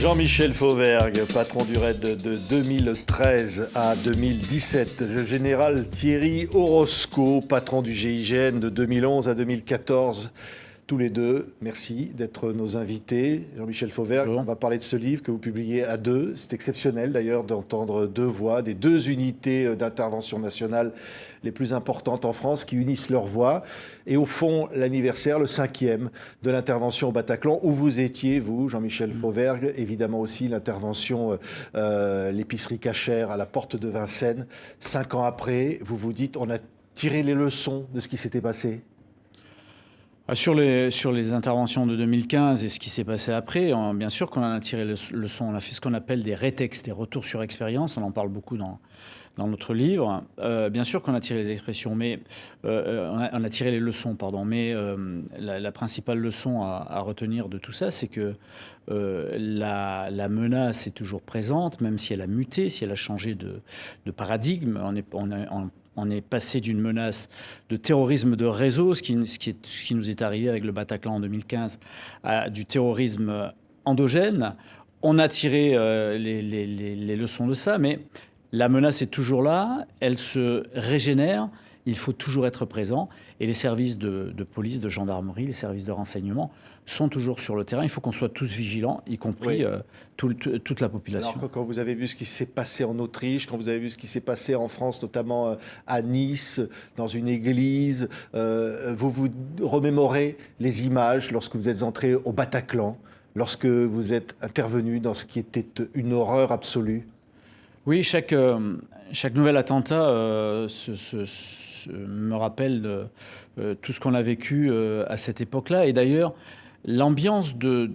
Jean-Michel Fauvergue, patron du RAID de 2013 à 2017. Le général Thierry Orozco, patron du GIGN de 2011 à 2014. Tous les deux, merci d'être nos invités. Jean-Michel Fauvergue, on va parler de ce livre que vous publiez à deux. C'est exceptionnel d'ailleurs d'entendre deux voix, des deux unités d'intervention nationale les plus importantes en France qui unissent leurs voix. Et au fond, l'anniversaire, le 5e de l'intervention au Bataclan, où vous étiez, vous, Jean-Michel Fauvergue, évidemment aussi l'intervention, l'épicerie cachère à la porte de Vincennes. 5 ans après, vous vous dites, on a tiré les leçons de ce qui s'était passé. Sur les interventions de 2015 et ce qui s'est passé après, bien sûr qu'on en a tiré le son. On a fait ce qu'on appelle des rétextes, des retours sur expérience. On en parle beaucoup dans notre livre. Bien sûr qu'on a tiré les expressions, mais on a tiré les leçons, pardon. Mais la principale leçon à retenir de tout ça, c'est que la menace est toujours présente, même si elle a muté, si elle a changé de paradigme. On est passé d'une menace de terrorisme de réseau, ce qui nous est arrivé avec le Bataclan en 2015, à du terrorisme endogène. On a tiré les leçons de ça, mais la menace est toujours là, elle se régénère, il faut toujours être présent. Et les services de police, de gendarmerie, les services de renseignement sont toujours sur le terrain. Il faut qu'on soit tous vigilants, y compris toute la population. Alors, quand vous avez vu ce qui s'est passé en Autriche, quand vous avez vu ce qui s'est passé en France, notamment à Nice, dans une église, vous vous remémorez les images lorsque vous êtes entré au Bataclan, lorsque vous êtes intervenu dans ce qui était une horreur absolue? Oui, chaque nouvel attentat me rappelle tout ce qu'on a vécu à cette époque-là. Et d'ailleurs, l'ambiance de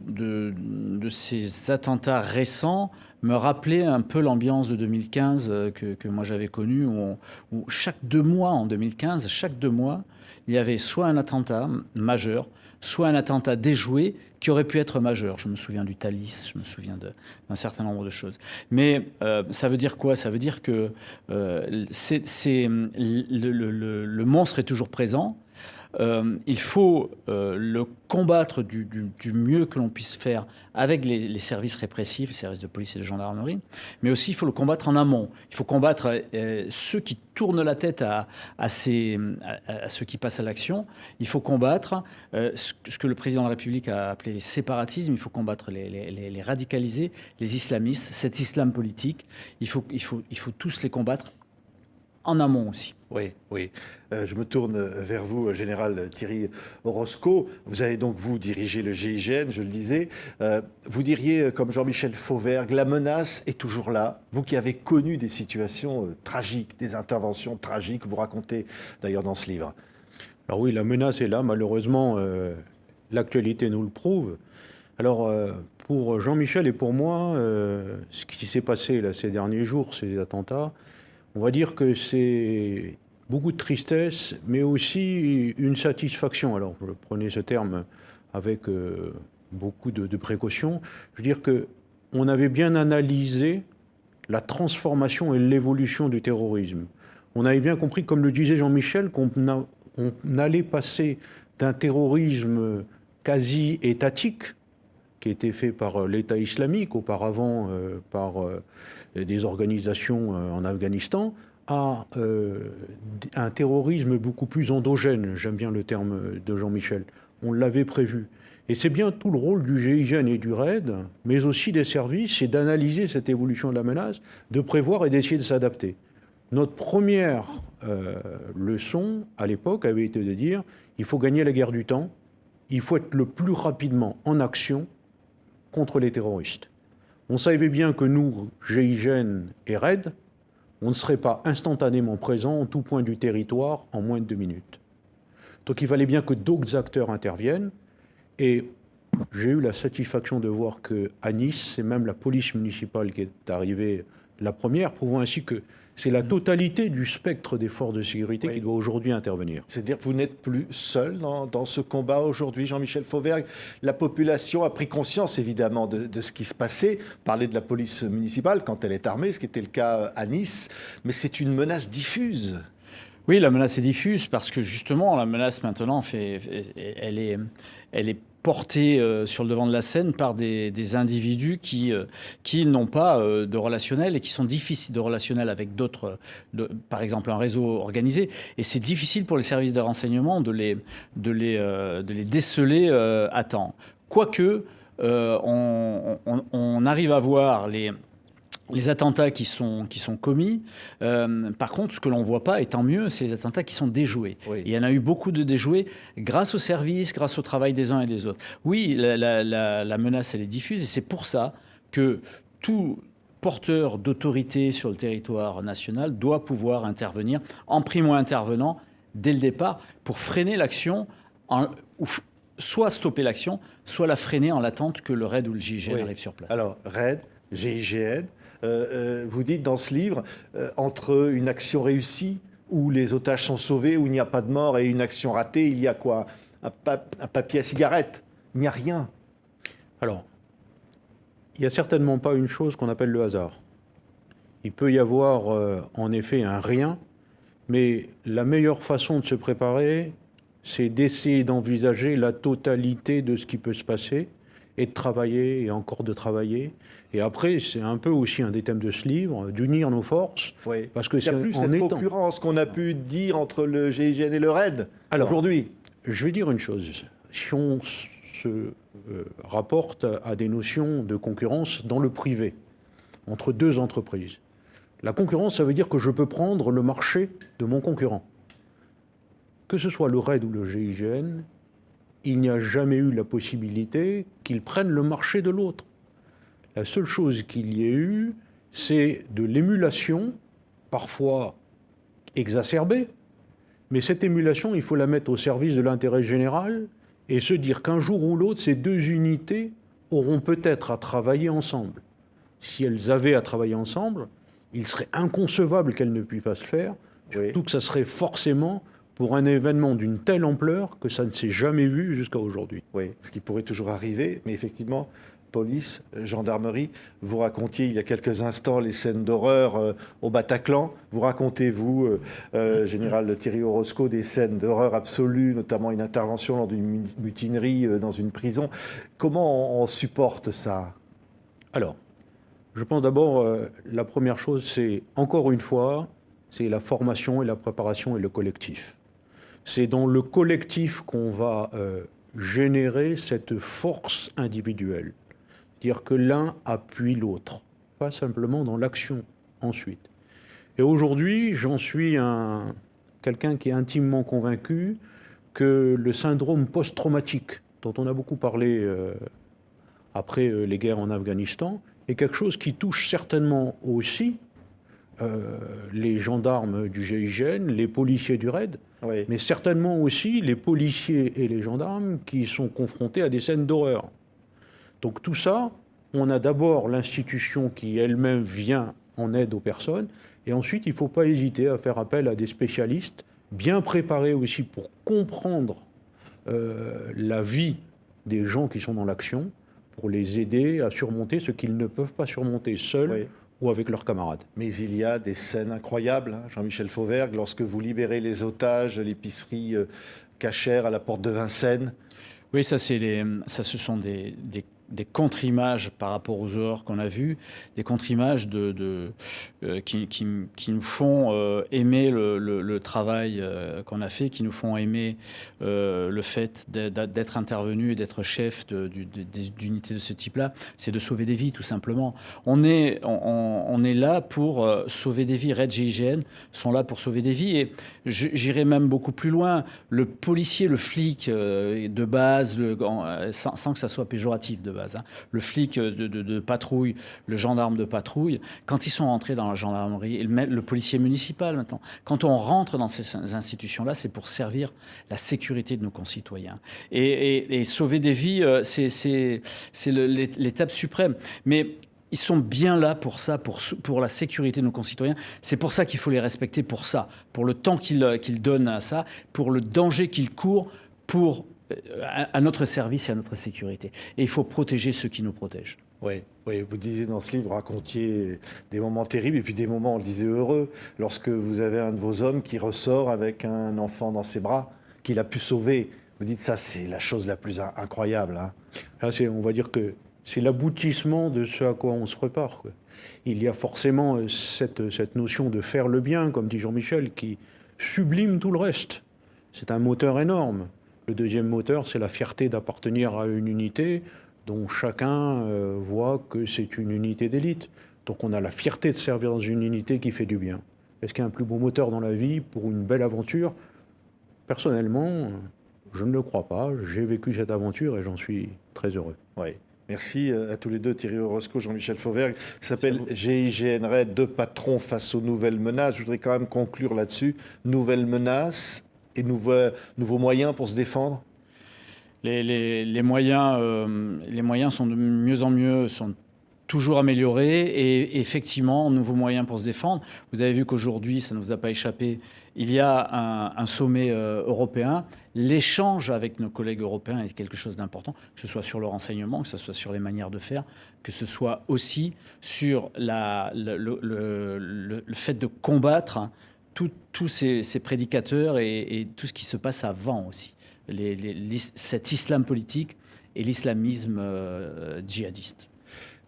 ces attentats récents me rappelait un peu l'ambiance de 2015 que moi j'avais connue, où chaque 2 mois en 2015, chaque 2 mois, il y avait soit un attentat majeur, soit un attentat déjoué qui aurait pu être majeur. Je me souviens du Thalys, je me souviens d'un certain nombre de choses. Mais ça veut dire quoi? Ça veut dire que le monstre est toujours présent. Il faut le combattre du mieux que l'on puisse faire avec les services répressifs, les services de police et de gendarmerie, mais aussi il faut le combattre en amont. Il faut combattre ceux qui tournent la tête à ceux qui passent à l'action. Il faut combattre ce que le président de la République a appelé les séparatismes. Il faut combattre les radicalisés, les islamistes, cet islam politique. Il faut tous les combattre en amont aussi. Oui, oui. Je me tourne vers vous, général Thierry Orozco. Vous avez donc, vous, dirigé le GIGN, je le disais. Vous diriez, comme Jean-Michel Fauvergue, la menace est toujours là. Vous qui avez connu des situations tragiques, des interventions tragiques, vous racontez d'ailleurs dans ce livre. Alors oui, la menace est là. Malheureusement, l'actualité nous le prouve. Alors, pour Jean-Michel et pour moi, ce qui s'est passé là, ces derniers jours, ces attentats, on va dire que c'est beaucoup de tristesse, mais aussi une satisfaction. Alors, je prenais ce terme avec beaucoup de précautions. Je veux dire qu'on avait bien analysé la transformation et l'évolution du terrorisme. On avait bien compris, comme le disait Jean-Michel, qu'on allait passer d'un terrorisme quasi étatique, qui était fait par l'État islamique, auparavant par des organisations en Afghanistan, à un terrorisme beaucoup plus endogène. J'aime bien le terme de Jean-Michel. On l'avait prévu. Et c'est bien tout le rôle du GIGN et du RAID, mais aussi des services, c'est d'analyser cette évolution de la menace, de prévoir et d'essayer de s'adapter. Notre première leçon, à l'époque, avait été de dire il faut gagner la guerre du temps, il faut être le plus rapidement en action contre les terroristes. On savait bien que nous, GIGN et RAID, on ne serait pas instantanément présents en tout point du territoire en moins de 2 minutes. Donc il fallait bien que d'autres acteurs interviennent. Et j'ai eu la satisfaction de voir qu'à Nice, c'est même la police municipale qui est arrivée la première, prouvant ainsi que c'est la totalité du spectre des forces de sécurité qui doit aujourd'hui intervenir. C'est-à-dire que vous n'êtes plus seul dans ce combat aujourd'hui, Jean-Michel Fauvergue. La population a pris conscience, évidemment, de ce qui se passait. Parler de la police municipale quand elle est armée, ce qui était le cas à Nice. Mais c'est une menace diffuse. Oui, la menace est diffuse parce que justement, la menace maintenant, elle est portés sur le devant de la scène par des individus qui n'ont pas de relationnel et qui sont difficiles de relationnel avec d'autres, par exemple un réseau organisé. Et c'est difficile pour les services de renseignement de les déceler à temps. Quoique, on arrive à voir les attentats qui sont commis. Par contre, ce que l'on ne voit pas, et tant mieux, c'est les attentats qui sont déjoués. Oui. Et il y en a eu beaucoup de déjoués grâce au service, grâce au travail des uns et des autres. Oui, la menace, elle est diffuse, et c'est pour ça que tout porteur d'autorité sur le territoire national doit pouvoir intervenir en primo-intervenant dès le départ pour freiner l'action, ou soit stopper l'action, soit la freiner en l'attente que le RAID ou le GIGN arrive sur place. Alors, RAID, GIGN, vous dites dans ce livre, entre une action réussie, où les otages sont sauvés, où il n'y a pas de mort, et une action ratée, il y a quoi? Un papier à cigarette. Il n'y a rien. Alors, il n'y a certainement pas une chose qu'on appelle le hasard. Il peut y avoir en effet un rien, mais la meilleure façon de se préparer, c'est d'essayer d'envisager la totalité de ce qui peut se passer et de travailler et encore de travailler. Et après, c'est un peu aussi un des thèmes de ce livre, d'unir nos forces. Oui. Parce que il n'y a plus cette concurrence qu'on a pu dire entre le GIGN et le RAID aujourd'hui. Je vais dire une chose. Si on se rapporte à des notions de concurrence dans le privé, entre deux entreprises, la concurrence, ça veut dire que je peux prendre le marché de mon concurrent. Que ce soit le RAID ou le GIGN, il n'y a jamais eu la possibilité qu'ils prennent le marché de l'autre. La seule chose qu'il y ait eu, c'est de l'émulation, parfois exacerbée, mais cette émulation, il faut la mettre au service de l'intérêt général et se dire qu'un jour ou l'autre, ces deux unités auront peut-être à travailler ensemble. Si elles avaient à travailler ensemble, il serait inconcevable qu'elles ne puissent pas se faire, surtout que ça serait forcément pour un événement d'une telle ampleur que ça ne s'est jamais vu jusqu'à aujourd'hui. Oui, ce qui pourrait toujours arriver, mais effectivement, police, gendarmerie, vous racontiez il y a quelques instants les scènes d'horreur au Bataclan. Vous racontez, vous, général Thierry Orozco, des scènes d'horreur absolue, notamment une intervention lors d'une mutinerie dans une prison. Comment on supporte ça? Alors, je pense d'abord, la première chose, c'est, encore une fois, c'est la formation et la préparation et le collectif. C'est dans le collectif qu'on va générer cette force individuelle. C'est-à-dire que l'un appuie l'autre, pas simplement dans l'action ensuite. Et aujourd'hui, j'en suis quelqu'un qui est intimement convaincu que le syndrome post-traumatique, dont on a beaucoup parlé après les guerres en Afghanistan, est quelque chose qui touche certainement aussi les gendarmes du GIGN, les policiers du RAID, oui, mais certainement aussi les policiers et les gendarmes qui sont confrontés à des scènes d'horreur. Donc tout ça, on a d'abord l'institution qui elle-même vient en aide aux personnes, et ensuite il ne faut pas hésiter à faire appel à des spécialistes bien préparés aussi pour comprendre la vie des gens qui sont dans l'action, pour les aider à surmonter ce qu'ils ne peuvent pas surmonter seuls, oui, ou avec leurs camarades. Mais il y a des scènes incroyables, hein, Jean-Michel Fauvergue, lorsque vous libérez les otages, l'épicerie cachère à la porte de Vincennes. Oui, ça, ce sont des contre-images par rapport aux horreurs qu'on a vues, des contre-images qui nous font aimer le travail qu'on a fait, qui nous font aimer le fait d'être intervenu et d'être chef d'unités de ce type-là. C'est de sauver des vies, tout simplement. On est là pour sauver des vies. RAID, GIGN sont là pour sauver des vies. Et j'irai même beaucoup plus loin. Le policier, le flic de base, sans que ça soit péjoratif de base, hein, le flic de patrouille, le gendarme de patrouille, quand ils sont rentrés dans la gendarmerie, et le policier municipal maintenant, quand on rentre dans ces institutions-là, c'est pour servir la sécurité de nos concitoyens. Et sauver des vies, c'est l'étape suprême. Mais ils sont bien là pour ça, pour la sécurité de nos concitoyens. C'est pour ça qu'il faut les respecter, pour ça, pour le temps qu'ils donnent à ça, pour le danger qu'ils courent, à notre service et à notre sécurité. Et il faut protéger ceux qui nous protègent. Oui, vous disiez dans ce livre, vous racontiez des moments terribles et puis des moments, on le disait, heureux, lorsque vous avez un de vos hommes qui ressort avec un enfant dans ses bras, qu'il a pu sauver. Vous dites ça, c'est la chose la plus incroyable. Hein. Là, on va dire que c'est l'aboutissement de ce à quoi on se prépare, quoi. Il y a forcément cette notion de faire le bien, comme dit Jean-Michel, qui sublime tout le reste. C'est un moteur énorme. Le deuxième moteur, c'est la fierté d'appartenir à une unité dont chacun voit que c'est une unité d'élite. Donc on a la fierté de servir dans une unité qui fait du bien. Est-ce qu'il y a un plus beau moteur dans la vie pour une belle aventure? Personnellement, je ne le crois pas. J'ai vécu cette aventure et j'en suis très heureux. Oui. Merci à tous les deux, Thierry Oroscoe, Jean-Michel Fauvergue. Ça s'appelle GIGN Raid, deux patrons face aux nouvelles menaces. Je voudrais quand même conclure là-dessus. Nouvelles menaces et nouveaux moyens pour se défendre. Les moyens sont de mieux en mieux, sont toujours améliorés et effectivement, nouveaux moyens pour se défendre. Vous avez vu qu'aujourd'hui, ça ne vous a pas échappé, il y a un sommet européen. L'échange avec nos collègues européens est quelque chose d'important, que ce soit sur le renseignement, que ce soit sur les manières de faire, que ce soit aussi sur le fait de combattre tous ces prédicateurs et tout ce qui se passe avant aussi. Cet islam politique et l'islamisme djihadiste.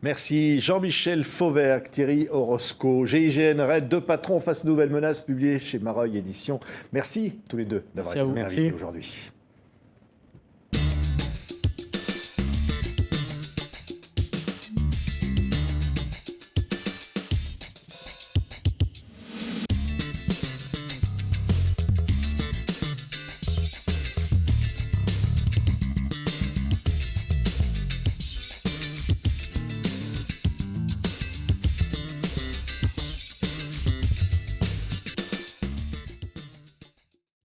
Merci Jean-Michel Fauvergue, Thierry Oroscoe, GIGN Raid, deux patrons face aux nouvelles menaces, publié chez Mareuil Éditions. Merci tous les deux d'avoir été invités aujourd'hui.